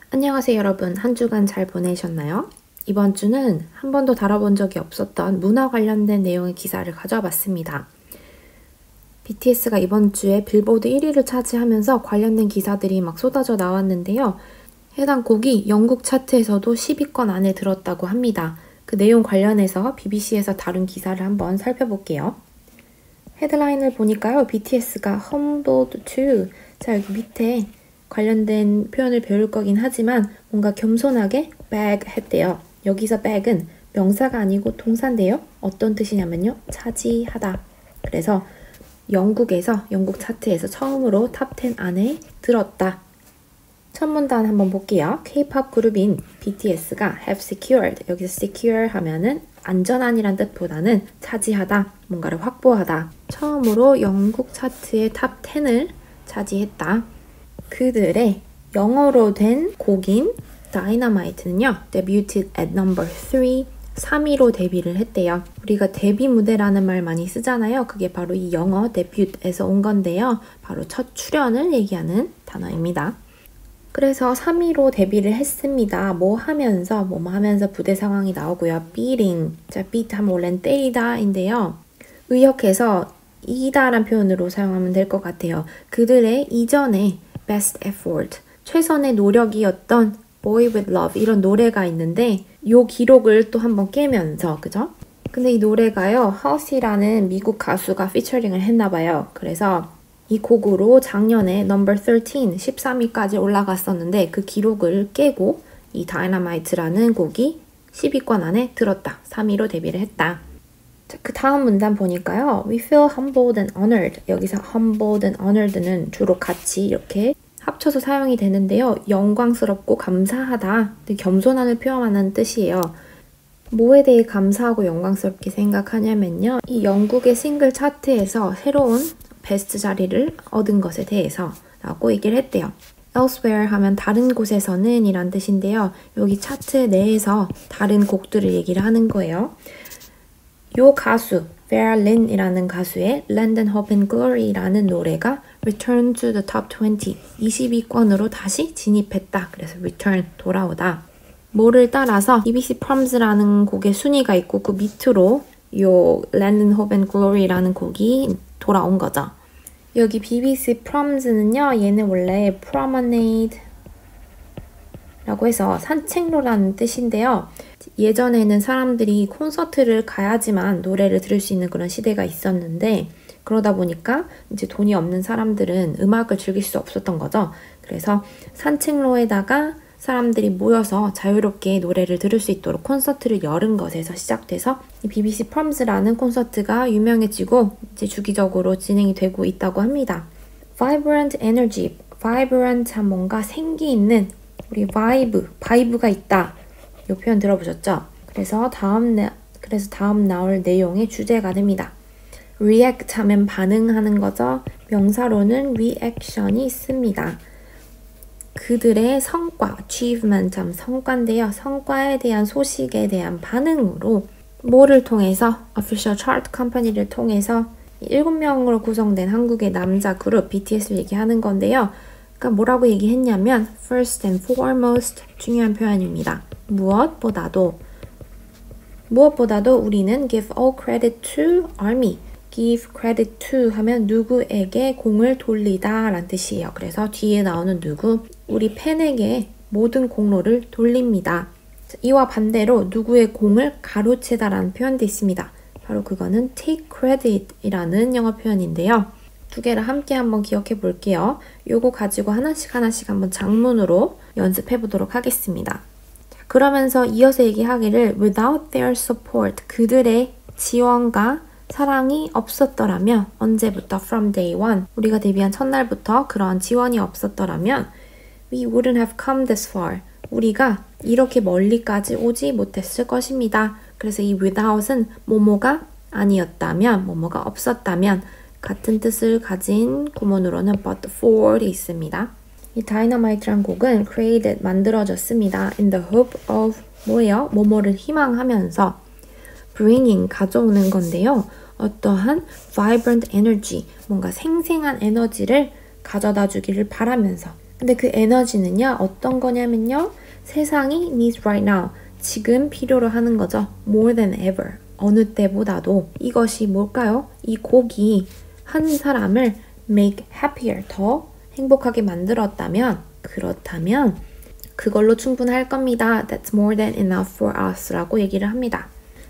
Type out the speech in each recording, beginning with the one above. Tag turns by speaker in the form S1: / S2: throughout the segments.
S1: 안녕하세요 여러분. 한 주간 잘 보내셨나요? 이번 주는 한 번도 다뤄본 적이 없었던 문화 관련된 내용의 기사를 가져와 봤습니다. BTS가 이번 주에 빌보드 1위를 차지하면서 관련된 기사들이 막 쏟아져 나왔는데요. 해당 곡이 영국 차트에서도 10위권 안에 들었다고 합니다. 그 내용 관련해서 BBC에서 다룬 기사를 한번 살펴볼게요. 헤드라인을 보니까요. BTS가 humbled to, 자 여기 밑에 관련된 표현을 배울 거긴 하지만 뭔가 겸손하게 beg 했대요. 여기서 beg은 명사가 아니고 동사인데요. 어떤 뜻이냐면요. 차지하다. 그래서 영국에서 영국 차트에서 처음으로 탑10 안에 들었다. 첫 문단 한번 볼게요. K-pop 그룹인 BTS가 have secured, 여기서 secure 하면은 안전한이란 뜻보다는 차지하다, 뭔가를 확보하다. 처음으로 영국 차트의 탑 10을 차지했다. 그들의 영어로 된 곡인 Dynamite는요. debuted at number 3, 3위로 데뷔를 했대요. 우리가 데뷔 무대라는 말 많이 쓰잖아요. 그게 바로 이 영어 debute에서 온 건데요. 바로 첫 출연을 얘기하는 단어입니다. 그래서 3위로 데뷔를 했습니다. 뭐 하면서 부대 상황이 나오고요. beating, 자 beat 하면 원래는 때리다 인데요. 의역해서 이기다란 표현으로 사용하면 될 것 같아요. 그들의 이전에 best effort, 최선의 노력이었던 Boy with Love 이런 노래가 있는데 이 기록을 또 한번 깨면서, 그죠? 근데 이 노래가요, halsey라는 미국 가수가 피처링을 했나봐요. 그래서 이 곡으로 작년에 number 13, 13위까지 올라갔었는데 그 기록을 깨고 이 Dynamite라는 곡이 10위권 안에 들었다. 3위로 데뷔를 했다. 자, 그 다음 문단 보니까요. We feel humbled and honored. 여기서 humbled and honored는 주로 같이 이렇게 합쳐서 사용이 되는데요. 영광스럽고 감사하다. 겸손함을 표현하는 뜻이에요. 뭐에 대해 감사하고 영광스럽게 생각하냐면요. 이 영국의 싱글 차트에서 새로운 베스트 자리를 얻은 것에 대해서 라고 얘기를 했대요. elsewhere 하면 다른 곳에서는 이란 뜻인데요. 여기 차트 내에서 다른 곡들을 얘기를 하는 거예요. 요 가수, Vera Lynn이라는 가수의 Land and Hope and Glory라는 노래가 Return to the Top 20, 20위권으로 다시 진입했다. 그래서 Return, 돌아오다. 뭐를 따라서 BBC Proms라는 곡의 순위가 있고 그 밑으로 요 Land and Hope and Glory라는 곡이 돌아온 거죠. 여기 BBC Proms는요, 얘는 원래 Promenade 라고 해서 산책로라는 뜻인데요. 예전에는 사람들이 콘서트를 가야지만 노래를 들을 수 있는 그런 시대가 있었는데 그러다 보니까 이제 돈이 없는 사람들은 음악을 즐길 수 없었던 거죠. 그래서 산책로에다가 사람들이 모여서 자유롭게 노래를 들을 수 있도록 콘서트를 열은 것에서 시작돼서 이 BBC Proms라는 콘서트가 유명해지고 이제 주기적으로 진행이 되고 있다고 합니다. Vibrant energy, vibrant한 뭔가 생기 있는 우리 바이브가 있다. 이 표현 들어보셨죠? 그래서 다음 나올 내용의 주제가 됩니다. react 하면 반응하는 거죠. 명사로는 reaction이 있습니다. 그들의 성과, achievement 하면 성과인데요. 성과에 대한 소식에 대한 반응으로 뭐를 통해서 official chart company를 통해서 7명으로 구성된 한국의 남자 그룹 BTS를 얘기하는 건데요. 그러니까 뭐라고 얘기했냐면 first and foremost 중요한 표현입니다. 무엇보다도 우리는 give all credit to ARMY. give credit to 하면 누구에게 공을 돌리다 라는 뜻이에요. 그래서 뒤에 나오는 누구, 우리 팬에게 모든 공로를 돌립니다. 이와 반대로 누구의 공을 가로채다 라는 표현도 있습니다. 바로 그거는 take credit 이라는 영어 표현인데요. 두 개를 함께 한번 기억해 볼게요. 요거 가지고 하나씩 한번 장문으로 연습해 보도록 하겠습니다. 자, 그러면서 이어서 얘기하기를 without their support, 그들의 지원과 사랑이 없었더라면 언제부터 from day one, 우리가 데뷔한 첫날부터 그러한 지원이 없었더라면 we wouldn't have come this far, 우리가 이렇게 멀리까지 오지 못했을 것입니다. 그래서 이 without은 뭐뭐가 아니었다면, 뭐뭐가 없었다면 같은 뜻을 가진 구문으로는 but for이 있습니다. 이 Dynamite란 곡은 created, 만들어졌습니다. in the hope of 뭐예요? 뭐뭐를 희망하면서 bringing, 가져오는 건데요. 어떠한 vibrant energy, 뭔가 생생한 에너지를 가져다 주기를 바라면서 근데 그 에너지는요, 어떤 거냐면요, 세상이 needs right now. 지금 필요로 하는 거죠. More than ever. 어느 때보다도. 이것이 뭘까요? 이 곡이 한 사람을 make happier. 더 행복하게 만들었다면, 그렇다면 그걸로 충분할 겁니다. That's more than enough for us 라고 얘기를 합니다.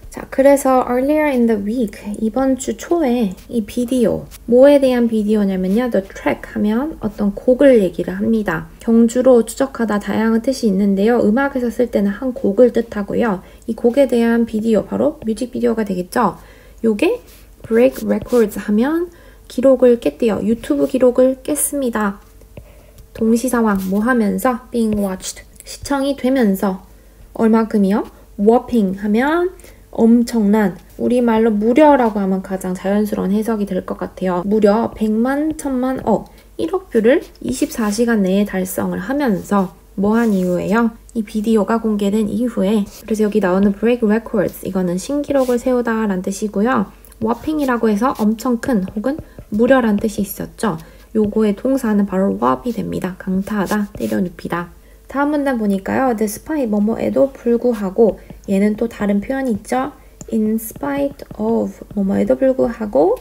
S1: 자, 그래서 earlier in the week, 이번 주 초에 이 비디오, 뭐에 대한 비디오냐면요, the track 하면 어떤 곡을 얘기를 합니다. 경주로 추적하다 다양한 뜻이 있는데요. 음악에서 쓸 때는 한 곡을 뜻하고요. 이 곡에 대한 비디오, 바로 뮤직비디오가 되겠죠. 요게 break records 하면 기록을 깼대요. 유튜브 기록을 깼습니다. 동시상황 뭐 하면서 being watched, 시청이 되면서 얼마큼이요? whopping 하면 엄청난, 우리말로 무려라고 하면 가장 자연스러운 해석이 될 것 같아요. 무려 100만, 1000만, 1억 뷰를 24시간 내에 달성을 하면서 뭐 한 이후에요? 이 비디오가 공개된 이후에, 그래서 여기 나오는 break records, 이거는 신기록을 세우다 라는 뜻이고요. whopping이라고 해서 엄청 큰 혹은 무려란 뜻이 있었죠. 요거의 동사는 바로 whop이 됩니다. 강타하다, 때려눕히다. 다음 문단 보니까요. despite 뭐뭐에도 불구하고, 얘는 또 다른 표현이 있죠. in spite of 뭐뭐에도 불구하고,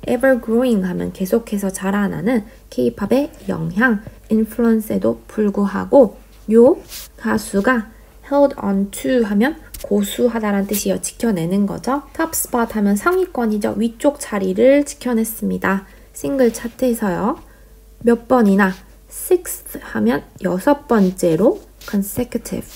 S1: ever growing 하면 계속해서 자라나는 K-팝의 영향, influence에도 불구하고, 요 가수가 held on to 하면 고수하다라는 뜻이에요. 지켜내는 거죠. top spot 하면 상위권이죠. 위쪽 자리를 지켜냈습니다. 싱글 차트에서요. 몇 번이나 sixth 하면 6번째로 consecutive,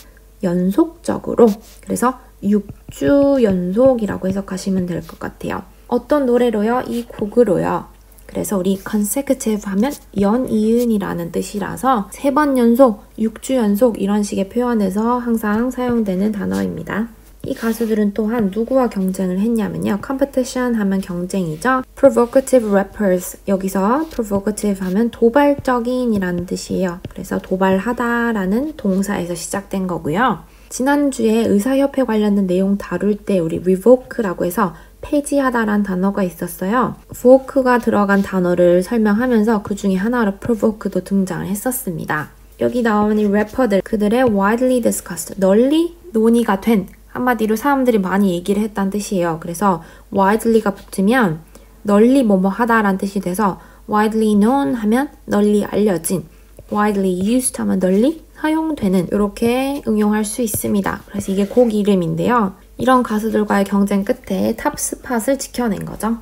S1: 연속적으로. 그래서 6주 연속이라고 해석하시면 될 것 같아요. 어떤 노래로요? 이 곡으로요. 그래서 우리 consecutive 하면 연이은이라는 뜻이라서 3번 연속, 6주 연속 이런 식의 표현에서 항상 사용되는 단어입니다. 이 가수들은 또한 누구와 경쟁을 했냐면요. competition 하면 경쟁이죠. provocative rappers, 여기서 provocative 하면 도발적인 이라는 뜻이에요. 그래서 도발하다라는 동사에서 시작된 거고요. 지난주에 의사협회 관련된 내용 다룰 때 우리 revoke라고 해서 폐지하다라는 단어가 있었어요. voke가 들어간 단어를 설명하면서 그 중에 하나로 provoke도 등장을 했었습니다. 여기 나오는 이 래퍼들, 그들의 widely discussed, 널리 논의가 된, 한마디로 사람들이 많이 얘기를 했다는 뜻이에요. 그래서 widely가 붙으면 널리 뭐뭐 하다라는 뜻이 돼서 widely known 하면 널리 알려진, widely used 하면 널리 사용되는, 이렇게 응용할 수 있습니다. 그래서 이게 곡 이름인데요. 이런 가수들과의 경쟁 끝에 탑 스팟을 지켜낸 거죠.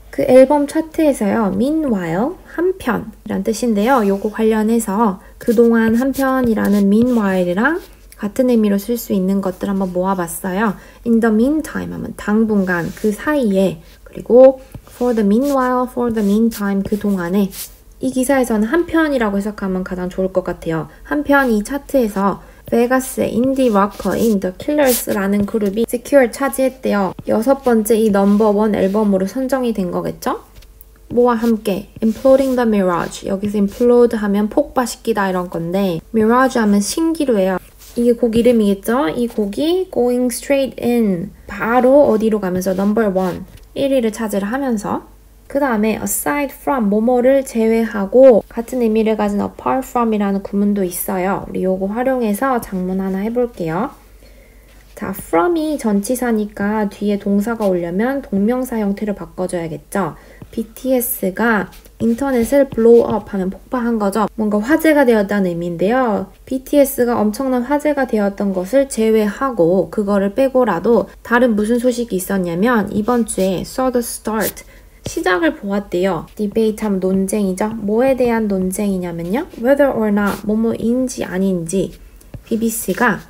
S1: 그 앨범 차트에서요. meanwhile, 한편이란 뜻인데요. 요거 관련해서 그동안 한편이라는 meanwhile이랑 같은 의미로 쓸 수 있는 것들 한번 모아봤어요. in the meantime 하면 당분간, 그 사이에, 그리고 for the meanwhile, for the meantime, 그동안에. 이 기사에서는 한편이라고 해석하면 가장 좋을 것 같아요. 한편 이 차트에서 베가스의 인디 락커인 The Killers라는 그룹이 Secure 차지했대요. 6번째 이 넘버원 앨범으로 선정이 된 거겠죠? 뭐와 함께 Imploding the Mirage, 여기서 implode 하면 폭파시키다 이런 건데 Mirage 하면 신기루예요. 이게 곡 이름이겠죠? 이 곡이 Going Straight In, 바로 어디로 가면서 넘버 1, 1위를 차지를 하면서, 그 다음에 aside from, 뭐뭐를 제외하고 같은 의미를 가진 apart from이라는 구문도 있어요. 우리 요거 활용해서 작문 하나 해볼게요. 자, from이 전치사니까 뒤에 동사가 오려면 동명사 형태를 바꿔줘야겠죠. BTS가 인터넷을 blow up 하면 폭파한 거죠. 뭔가 화제가 되었다는 의미인데요. BTS가 엄청난 화제가 되었던 것을 제외하고 그거를 빼고라도 다른 무슨 소식이 있었냐면 이번 주에 saw the start, 시작을 보았대요. debate 하면 논쟁이죠. 뭐에 대한 논쟁이냐면요. whether or not, 뭐뭐인지 아닌지 BBC가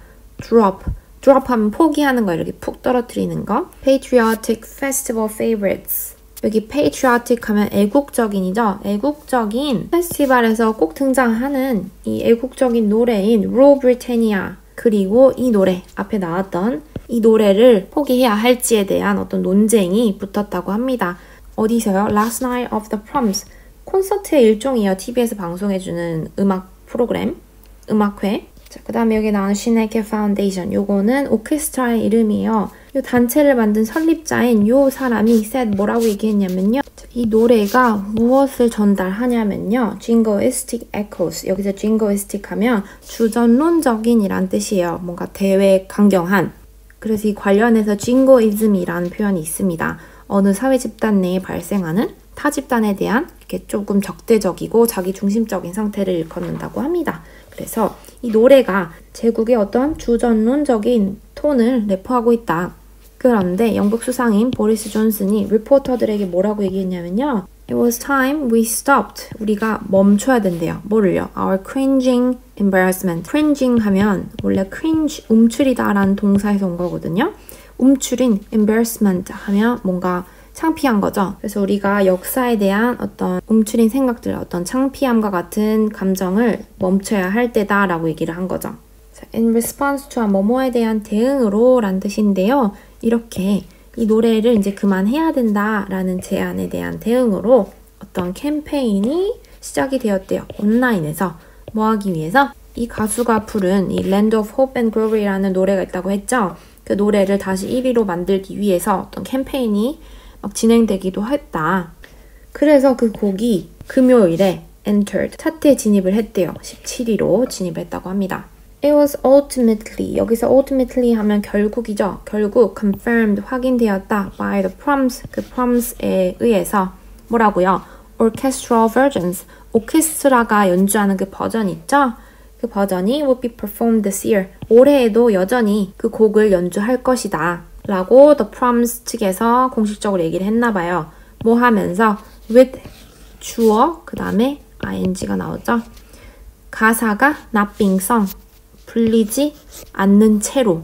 S1: drop 하면 포기하는 거, 이렇게 푹 떨어뜨리는 거. patriotic festival favorites, 여기 patriotic 하면 애국적인이죠. 애국적인 페스티벌에서 꼭 등장하는 이 애국적인 노래인 Rule Britannia, 그리고 이 노래, 앞에 나왔던 이 노래를 포기해야 할지에 대한 어떤 논쟁이 붙었다고 합니다. 어디서요? Last Night of the Proms, 콘서트의 일종이에요. TV에서 방송해주는 음악 프로그램, 음악회. 자, 그 다음에 여기 나오는 시네케 파운데이션, 요거는 오케스트라의 이름이에요. 요 단체를 만든 설립자인 요 사람이 said 뭐라고 얘기했냐면요. 이 노래가 무엇을 전달하냐면요. jingoistic echoes. 여기서 jingoistic 하면 주전론적인 이란 뜻이에요. 뭔가 대외 강경한. 그래서 이 관련해서 jingoism이라는 표현이 있습니다. 어느 사회 집단 내에 발생하는 타 집단에 대한 이렇게 조금 적대적이고 자기 중심적인 상태를 일컫는다고 합니다. 그래서 이 노래가 제국의 어떤 주전론적인 톤을 내포하고 있다. 그런데 영국 수상인 보리스 존슨이 리포터들에게 뭐라고 얘기했냐면요. It was time we stopped. 우리가 멈춰야 된대요. 뭐를요? Our cringing embarrassment. cringing 하면 원래 cringe, 움츠리다 라는 동사에서 온 거거든요. 움츠린 embarrassment 하면 뭔가 창피한 거죠. 그래서 우리가 역사에 대한 어떤 움츠린 생각들, 어떤 창피함과 같은 감정을 멈춰야 할 때다 라고 얘기를 한 거죠. In response to 뭐뭐에 대한 대응으로 란 뜻인데요. 이렇게 이 노래를 이제 그만해야 된다라는 제안에 대한 대응으로 어떤 캠페인이 시작이 되었대요. 온라인에서 뭐 하기 위해서 이 가수가 부른 이 Land of Hope and Glory라는 노래가 있다고 했죠. 그 노래를 다시 1위로 만들기 위해서 어떤 캠페인이 막 진행되기도 했다. 그래서 그 곡이 금요일에 entered, 차트에 진입을 했대요. 17위로 진입했다고 합니다. It was ultimately, 여기서 ultimately 하면 결국이죠. 결국 confirmed, 확인되었다. by the proms, 그 proms에 의해서 뭐라고요? orchestral versions, 오케스트라가 연주하는 그 버전 있죠? 그 버전이 will be performed this year. 올해에도 여전히 그 곡을 연주할 것이다. 라고 the proms 측에서 공식적으로 얘기를 했나 봐요. 뭐 하면서 with 주어, 그 다음에 ing가 나오죠. 가사가 not being sung. 불리지 않는 채로.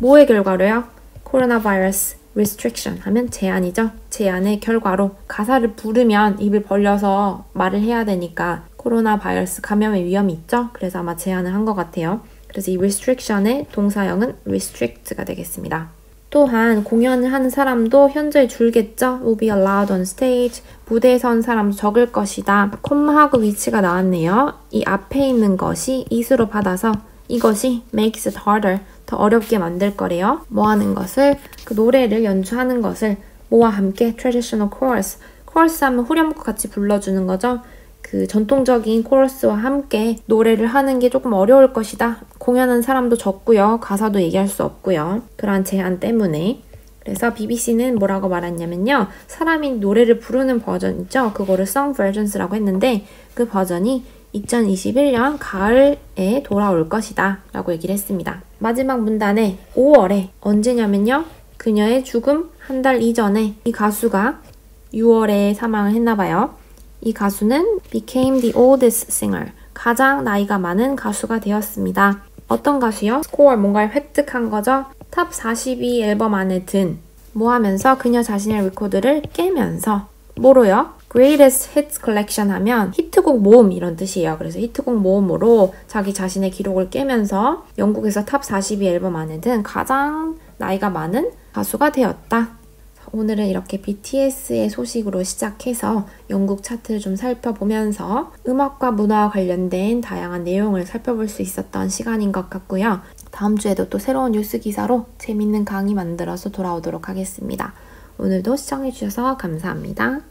S1: 뭐의 결과로요? 코로나 바이러스 restriction 하면 제한이죠. 제한의 결과로 가사를 부르면 입을 벌려서 말을 해야 되니까 코로나 바이러스 감염의 위험이 있죠. 그래서 아마 제한을 한 것 같아요. 그래서 이 restriction의 동사형은 restrict가 되겠습니다. 또한 공연을 하는 사람도 현저히 줄겠죠. will be allowed on stage. 무대에 선 사람도 적을 것이다. 콤마하고 위치가 나왔네요. 이 앞에 있는 것이 is로 받아서 이것이 makes it harder, 더 어렵게 만들 거래요. 뭐 하는 것을, 그 노래를 연주하는 것을 뭐와 함께 traditional chorus, chorus 하면 후렴구 같이 불러주는 거죠. 그 전통적인 코러스와 함께 노래를 하는 게 조금 어려울 것이다. 공연하는 사람도 적고요. 가사도 얘기할 수 없고요. 그러한 제한 때문에. 그래서 BBC는 뭐라고 말했냐면요. 사람이 노래를 부르는 버전 있죠. 그거를 song versions라고 했는데 그 버전이 2021년 가을에 돌아올 것이다 라고 얘기를 했습니다. 마지막 문단에 5월에 언제냐면요. 그녀의 죽음 한 달 이전에 이 가수가 6월에 사망을 했나봐요. 이 가수는 became the oldest singer. 가장 나이가 많은 가수가 되었습니다. 어떤 가수요? 스코어, 뭔가를 획득한 거죠. 탑 42 앨범 안에 든 뭐 하면서 그녀 자신의 레코드를 깨면서 뭐로요? Greatest Hits Collection 하면 히트곡 모음 이런 뜻이에요. 그래서 히트곡 모음으로 자기 자신의 기록을 깨면서 영국에서 탑 42 앨범 안에 든 가장 나이가 많은 가수가 되었다. 오늘은 이렇게 BTS의 소식으로 시작해서 영국 차트를 좀 살펴보면서 음악과 문화와 관련된 다양한 내용을 살펴볼 수 있었던 시간인 것 같고요. 다음 주에도 또 새로운 뉴스 기사로 재밌는 강의 만들어서 돌아오도록 하겠습니다. 오늘도 시청해주셔서 감사합니다.